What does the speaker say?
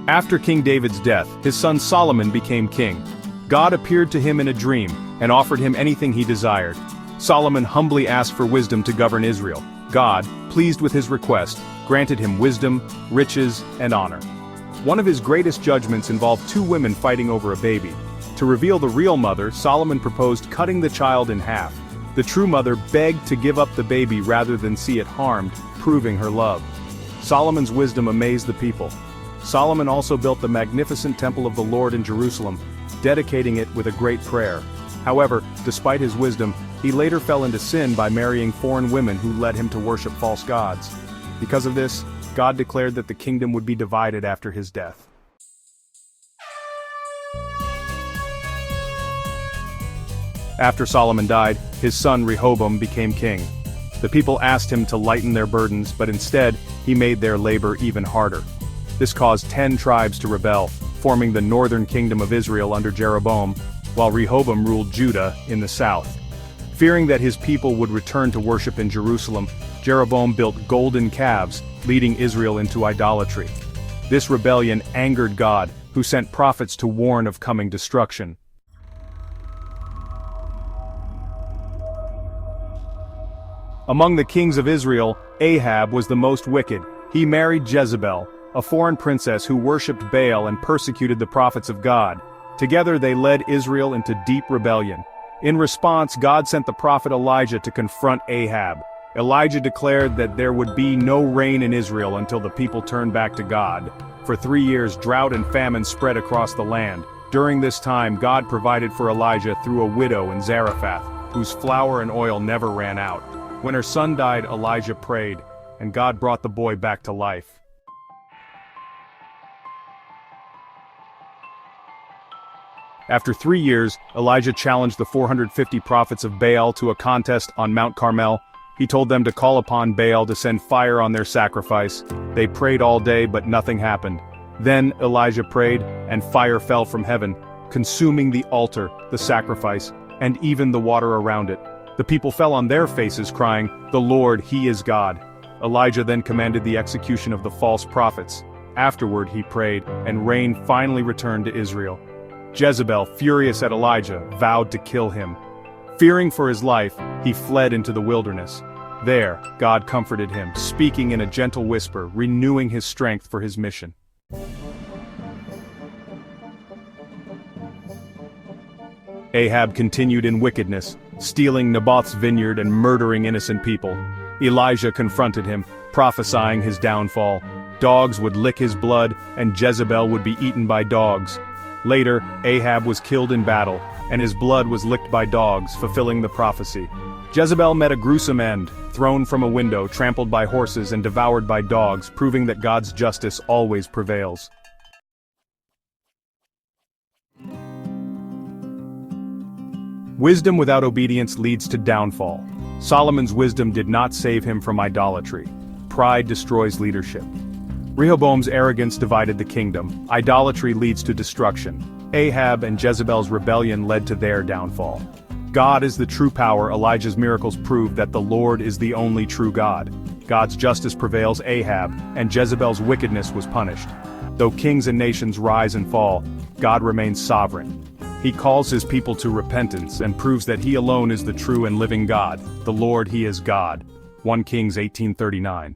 After King David's death, his son Solomon became king. God appeared to him in a dream and offered him anything he desired. Solomon humbly asked for wisdom to govern Israel. God, pleased with his request, granted him wisdom, riches, and honor. One of his greatest judgments involved two women fighting over a baby. To reveal the real mother, Solomon proposed cutting the child in half. The true mother begged to give up the baby rather than see it harmed, proving her love. Solomon's wisdom amazed the people. Solomon also built the magnificent temple of the Lord in Jerusalem, dedicating it with a great prayer. However, despite his wisdom, he later fell into sin by marrying foreign women who led him to worship false gods. Because of this, God declared that the kingdom would be divided after his death. After Solomon died, his son Rehoboam became king. The people asked him to lighten their burdens, but instead, he made their labor even harder. This caused 10 tribes to rebel, forming the northern kingdom of Israel under Jeroboam, while Rehoboam ruled Judah in the south. Fearing that his people would return to worship in Jerusalem, Jeroboam built golden calves, leading Israel into idolatry. This rebellion angered God, who sent prophets to warn of coming destruction. Among the kings of Israel, Ahab was the most wicked. He married Jezebel, a foreign princess who worshipped Baal and persecuted the prophets of God. Together they led Israel into deep rebellion. In response, God sent the prophet Elijah to confront Ahab. Elijah declared that there would be no rain in Israel until the people turned back to God. For 3 years, drought and famine spread across the land. During this time, God provided for Elijah through a widow in Zarephath, whose flour and oil never ran out. When her son died, Elijah prayed, and God brought the boy back to life. After 3 years, Elijah challenged the 450 prophets of Baal to a contest on Mount Carmel. He told them to call upon Baal to send fire on their sacrifice. They prayed all day, but nothing happened. Then Elijah prayed, and fire fell from heaven, consuming the altar, the sacrifice, and even the water around it. The people fell on their faces crying, "The Lord, He is God." Elijah then commanded the execution of the false prophets. Afterward he prayed, and rain finally returned to Israel. Jezebel, furious at Elijah, vowed to kill him. Fearing for his life, he fled into the wilderness. There, God comforted him, speaking in a gentle whisper, renewing his strength for his mission. Ahab continued in wickedness, stealing Naboth's vineyard and murdering innocent people. Elijah confronted him, prophesying his downfall. Dogs would lick his blood, and Jezebel would be eaten by dogs. Later, Ahab was killed in battle, and his blood was licked by dogs, fulfilling the prophecy. Jezebel met a gruesome end, thrown from a window, trampled by horses, and devoured by dogs, proving that God's justice always prevails. Wisdom without obedience leads to downfall. Solomon's wisdom did not save him from idolatry. Pride destroys leadership. Rehoboam's arrogance divided the kingdom. Idolatry leads to destruction. Ahab and Jezebel's rebellion led to their downfall. God is the true power. Elijah's miracles prove that the Lord is the only true God. God's justice prevails Ahab, and Jezebel's wickedness was punished. Though kings and nations rise and fall, God remains sovereign. He calls his people to repentance and proves that he alone is the true and living God. The Lord, He is God. 1 Kings 18:39.